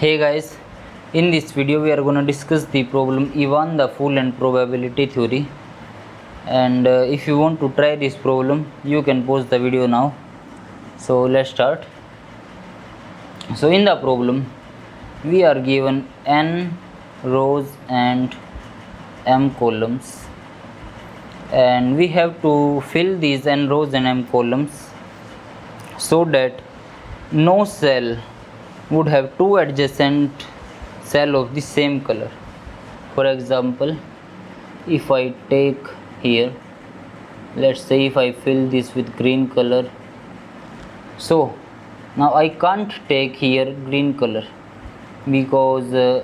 Hey guys, in this video we are going to discuss the problem even the full and probability theory, and if you want to try this problem you can pause the video now. So let's start. So in the problem we are given n rows and m columns, and we have to fill these n rows and m columns so that no cell would have two adjacent cell of the same color. For example, if I take here, let's say if I fill this with green color, so now I can't take here green color because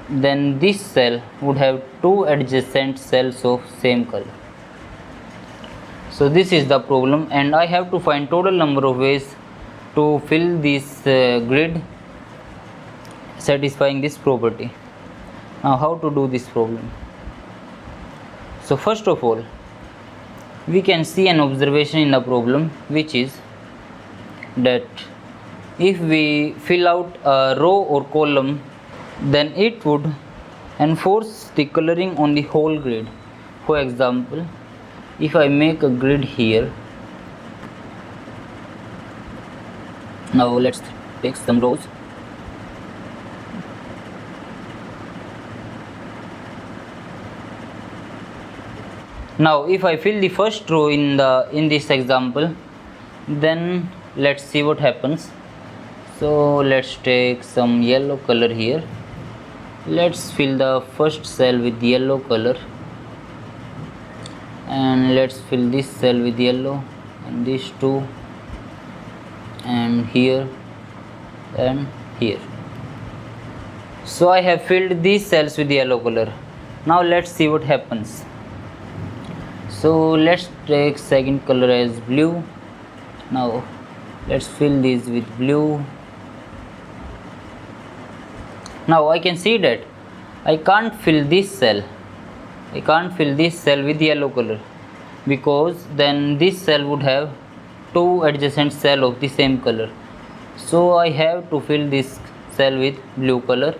then this cell would have two adjacent cells of same color. So this is the problem, and I have to find total number of ways to fill this grid satisfying this property. Now how to do this problem? So first of all, we can see an observation in the problem, which is that if we fill out a row or column, then it would enforce the coloring on the whole grid. For example, if I make a grid here, now let's take some rows. Now if I fill the first row in this example, then let's see what happens. So let's take some yellow color here. Let's fill the first cell with yellow color, and let's fill this cell with yellow, and these two, and here and here. So I have filled these cells with yellow color. Now let's see what happens. So let's take second color as blue. Now let's fill these with blue. Now I can see that I can't fill this cell. I can't fill this cell with yellow color because then this cell would have two adjacent cell of the same color. So I have to fill this cell with blue color,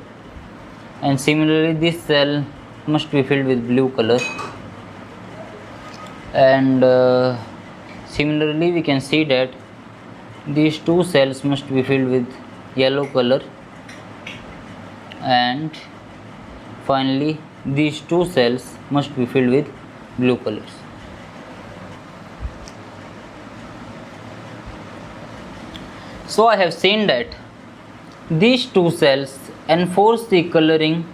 and similarly this cell must be filled with blue color, and similarly we can see that these two cells must be filled with yellow color, and finally these two cells must be filled with blue colors. So I have seen that these two cells enforce the coloring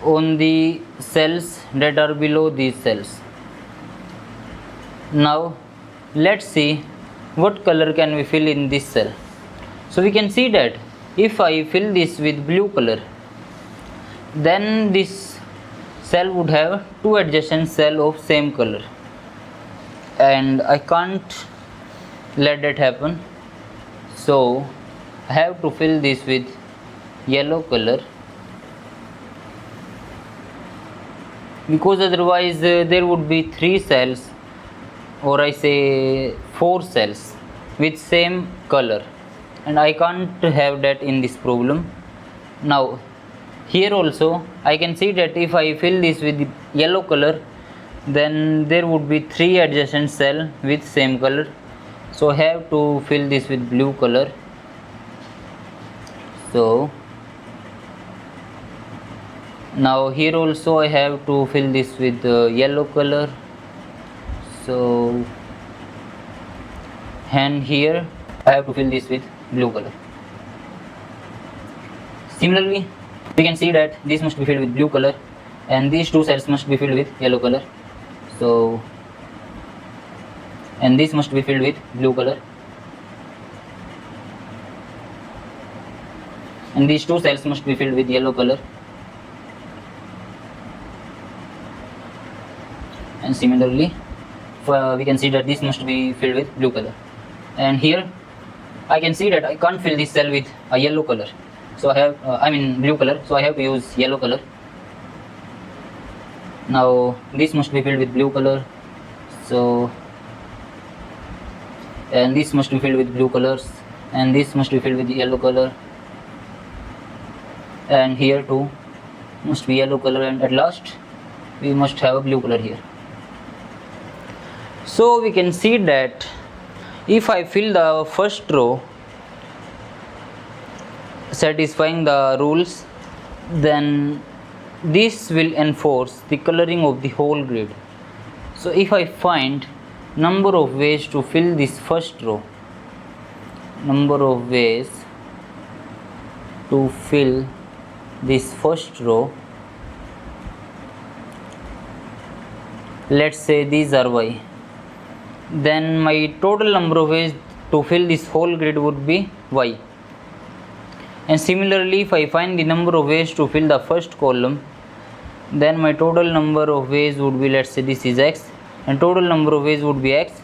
on the cells that are below these cells. Now let's see what color can we fill in this cell. So we can see that if I fill this with blue color, then this cell would have two adjacent cells of same color, and I can't let that happen. So I have to fill this with yellow color, because otherwise there would be three cells, or I say four cells with same color, and I can't have that in this problem. Now here also I can see that if I fill this with yellow color, then there would be three adjacent cells with same color. So I have to fill this with blue color. So now here also I have to fill this with yellow color. So and here I have to fill this with blue color. Similarly we can see that this must be filled with blue color, and these two cells must be filled with yellow color. So and this must be filled with blue color, and these two cells must be filled with yellow color, and similarly we can see that this must be filled with blue color. And here I can see that I can't fill this cell with a yellow color, so I have blue color, so I have to use yellow color. Now this must be filled with blue color, so and this must be filled with blue colors, and this must be filled with yellow color, and here too must be yellow color, and at last we must have a blue color here. So we can see that if I fill the first row satisfying the rules, then this will enforce the coloring of the whole grid. So if I find number of ways to fill this first row, number of ways to fill this first row, let's say these are y, then my total number of ways to fill this whole grid would be y. And similarly, if I find the number of ways to fill the first column, then my total number of ways would be, let's say this is x, and total number of ways would be x.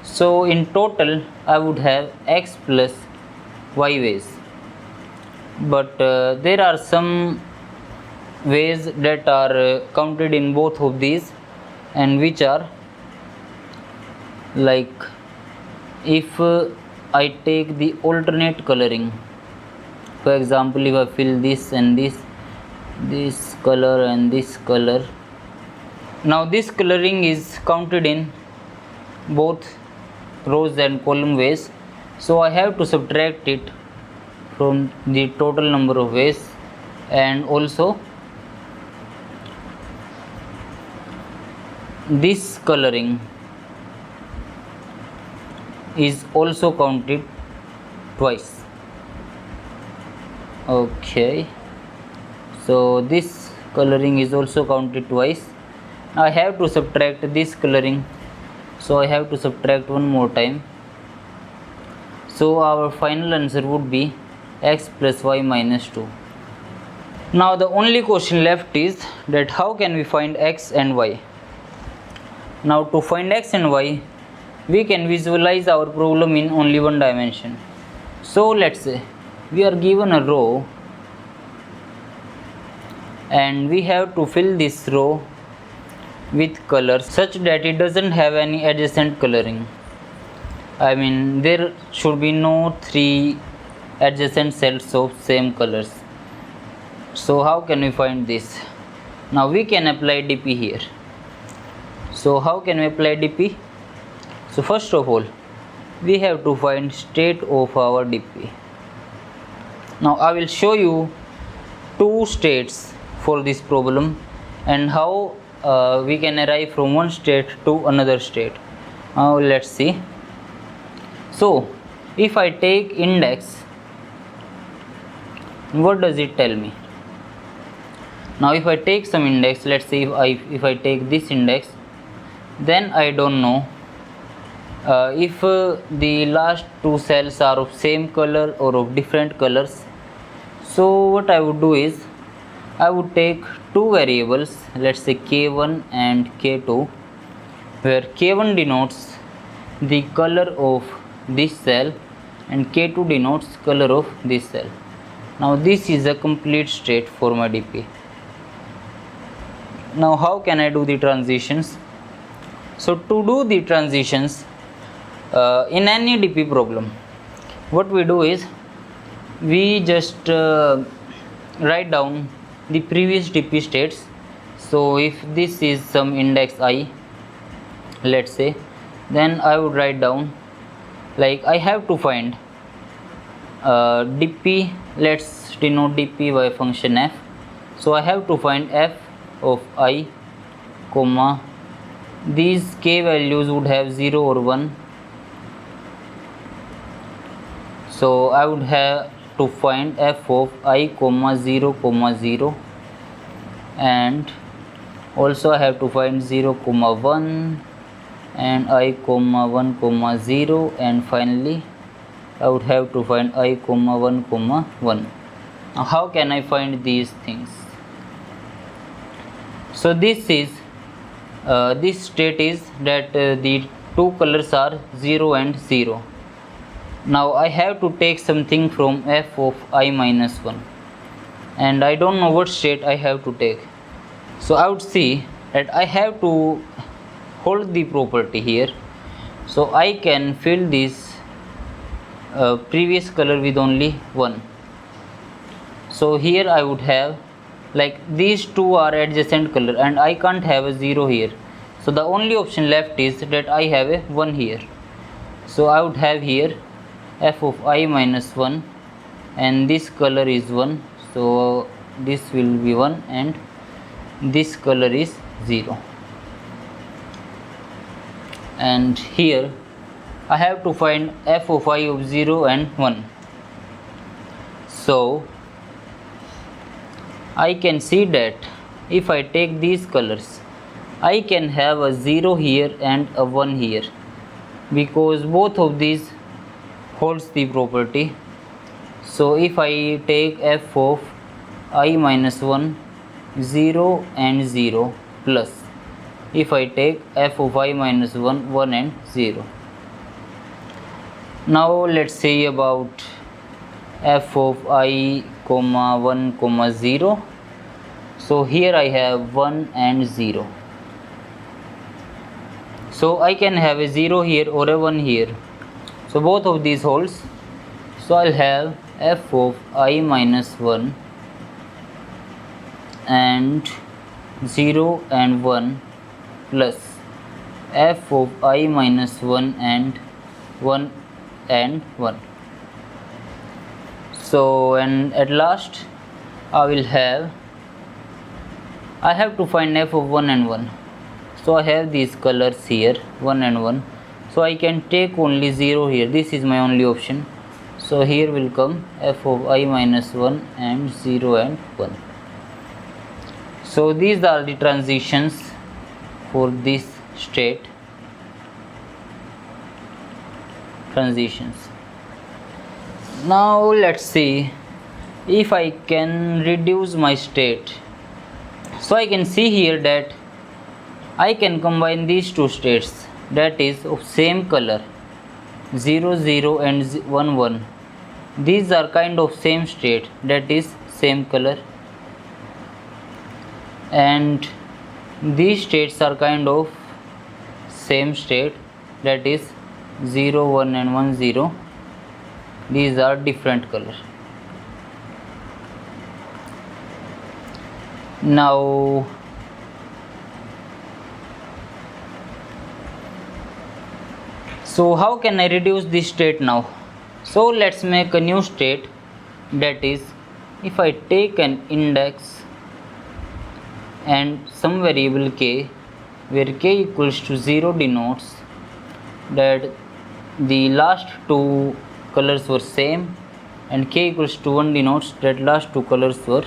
So in total I would have x plus y ways. But there are some ways that are counted in both of these, and which are like, if I take the alternate coloring, for example, if I fill this and this color and this color, now this coloring is counted in both rows and column ways, so I have to subtract it from the total number of ways. And also this coloring is also counted twice. Okay, so this coloring is also counted twice. I have to subtract this coloring, so I have to subtract one more time. So our final answer would be x plus y minus 2. Now the only question left is that how can we find x and y? Now to find x and y, we can visualize our problem in only one dimension. So let's say we are given a row and we have to fill this row with colors such that it doesn't have any adjacent coloring. I mean, there should be no 3 adjacent cells of same colors. So how can we find this? Now we can apply dp here. So how can we apply dp? So first of all, we have to find state of our dp. Now I will show you 2 states for this problem and how we can arrive from one state to another state. Now let's see. So if I take index, what does it tell me? Now if I take some index, let's say if I take this index, then I don't know if the last 2 cells are of same color or of different colors. So what I would do is, I would take 2 variables, let's say k1 and k2, where k1 denotes the color of this cell and k2 denotes color of this cell. Now this is a complete state for my dp. Now how can I do the transitions? So to do the transitions in any dp problem, what we do is we just write down the previous dp states. So if this is some index I, let's say, then I would write down, like, I have to find dp, let's denote dp by function f. So I have to find f of I, comma, these k values would have 0 or 1. So I would have to find f of I, comma 0, comma 0, and also I have to find 0, comma 1, and I, comma 1, comma 0, and finally I would have to find I, comma 1, comma 1. Now how can I find these things? So this is this state is that the 2 colors are 0 and 0. Now I have to take something from f of I minus 1, and I don't know what state I have to take. So I would see that I have to hold the property here, so I can fill this previous color with only 1. So here I would have, like, these two are adjacent color and I can't have a 0 here, so the only option left is that I have a 1 here. So I would have here f of I minus 1, and this color is 1, so this will be 1, and this color is 0. And here I have to find f of I of 0 and 1. So I can see that if I take these colors, I can have a 0 here and a 1 here, because both of these holds the property. So if I take f of I minus 1, 0 and 0, plus if I take f of I minus 1, 1 and 0. Now let's say about f of I comma 1 comma 0. So here I have 1 and 0. So I can have a 0 here or a 1 here. So both of these holds. So I'll have f of I minus 1 and 0 and 1 plus f of I minus 1 and 1 and 1. So, and at last I have to find f of 1 and 1. So I have these colors here, 1 and 1. So I can take only 0 here. This is my only option. So here will come f of I minus 1 and 0 and 1. So these are the transitions for this state. Transitions. Now let's see if I can reduce my state. So I can see here that I can combine these two states, that is of same color, 0 0 and 1 1. These are kind of same state, that is same color, and these states are kind of same state, that is 0 1 and 1 0. These are different color. Now so how can I reduce this state now? So let's make a new state, that is if I take an index and some variable k, where k equals to 0 denotes that the last two colors were same, and k equals to 1 denotes that last two colors were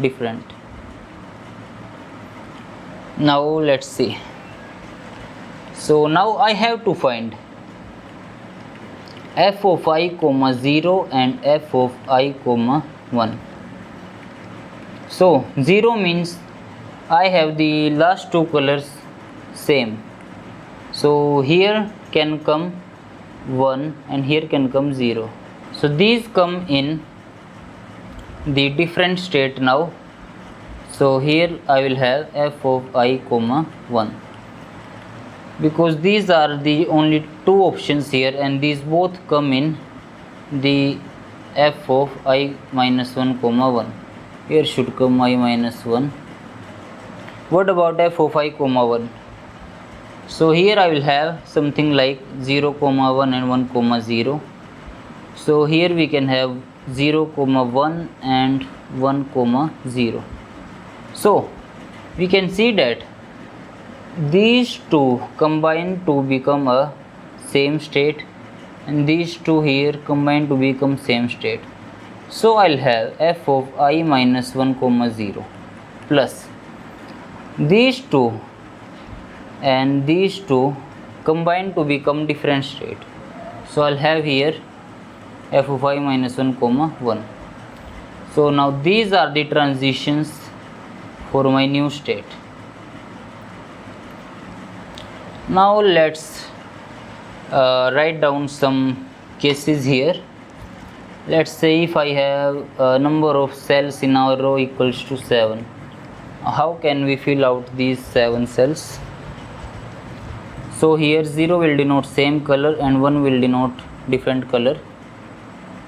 different. Now let's see. So now I have to find f of I comma 0 and f of I comma 1. So 0 means I have the last two colors same. So here can come 1 and here can come 0. So these come in the different state now. So here I will have f of I comma 1, because these are the only two options here, and these both come in the f of I minus 1 comma 1. Here should come I minus 1. What about f of I comma 1? So here I will have something like 0 comma 1 and 1 comma 0. So here we can have 0 comma 1 and 1 comma 0. So we can see that these two combine to become a same state, and these two here combine to become same state. So I'll have f of I minus 1 comma 0 plus these two and these two combine to become different state. So I'll have here f of I minus 1 comma 1. So now these are the transitions for my new state. Now let's write down some cases here. Let's say if I have a number of cells in our row equals to 7. How can we fill out these 7 cells? So here 0 will denote same color and 1 will denote different color,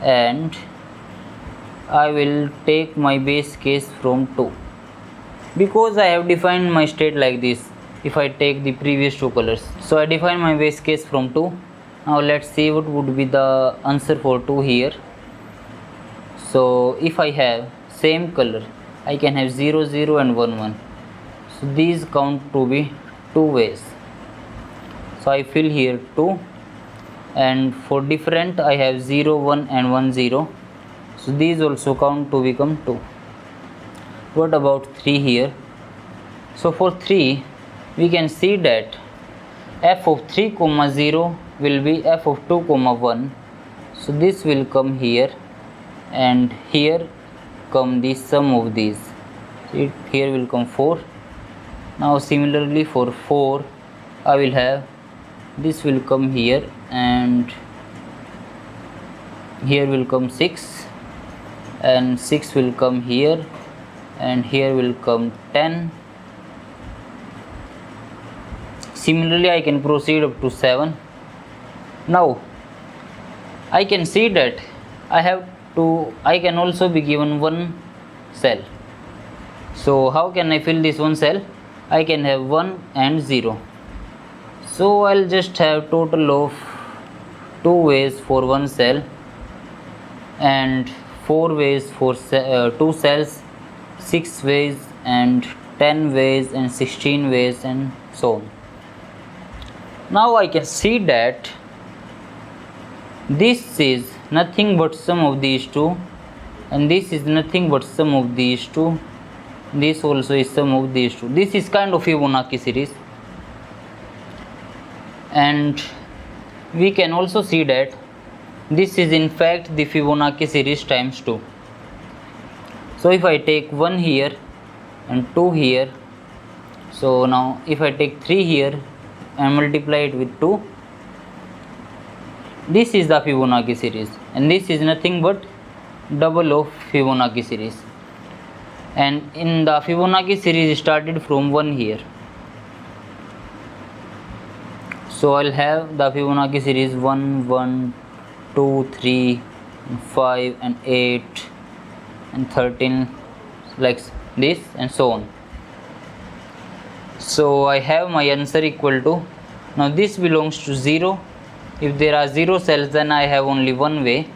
and I will take my base case from 2, because I have defined my state like this. If I take the previous two colors, so I define my base case from 2. Now let's see what would be the answer for 2 here. So if I have same color, I can have 0 0 and 1 1. So these count to be 2 ways. So I fill here 2, and for different I have 0 1 and 1 0. So these also count to become 2. What about 3 here? So for 3 we can see that f of 3 comma 0 will be f of 2 comma 1. So this will come here, and here come the sum of these. So here will come 4. Now similarly for 4 I will have this will come here, and here will come 6, and 6 will come here, and here will come 10. Similarly I can proceed up to 7. Now I can see that I can also be given one cell. So how can I fill this one cell? I can have 1 and 0. So I'll just have total of 2 ways for one cell, and 4 ways for 2 cells, 6 ways, and 10 ways, and 16 ways, and so on. Now I can see that this is nothing but sum of these two, and this is nothing but sum of these two. This also is sum of these two. This is kind of Fibonacci series, and we can also see that this is in fact the Fibonacci series times 2. So if I take 1 here and 2 here, so now if I take 3 here and multiply it with 2, this is the Fibonacci series, and this is nothing but double of Fibonacci series. And in the Fibonacci series started from 1 here. So I'll have the Fibonacci series 1 1 2 3 5 and 8 and 13, like this, and so on. So I have my answer equal to, now this belongs to 0. If there are 0 cells, then I have only one way.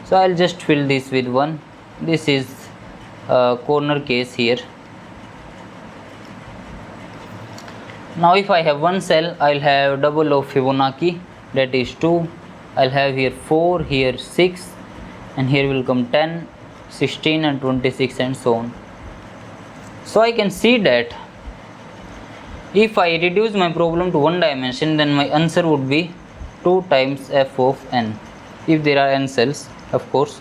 So I'll just fill this with 1. This is a corner case here. Now if I have one cell, I'll have double of Fibonacci, that is 2. I'll have here 4, here 6, and here will come 10, 16 and 26, and so on. So I can see that if I reduce my problem to one dimension, then my answer would be 2 times f of n, if there are n cells, of course.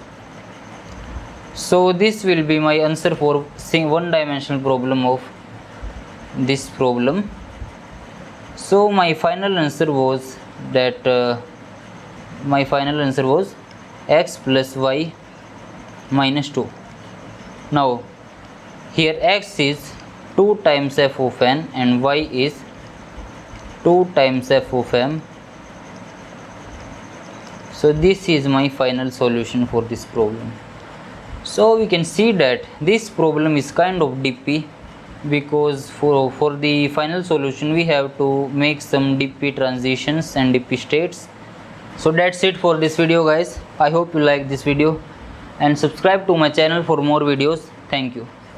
So this will be my answer for one dimensional problem of this problem. So my final answer was that x plus y minus 2. Now here x is 2 times f of n and y is 2 times f of m. So this is my final solution for this problem. So we can see that this problem is kind of dippy, because for the final solution we have to make some dippy transitions and dippy states. So that's it for this video, guys. I hope you like this video and subscribe to my channel for more videos. Thank you.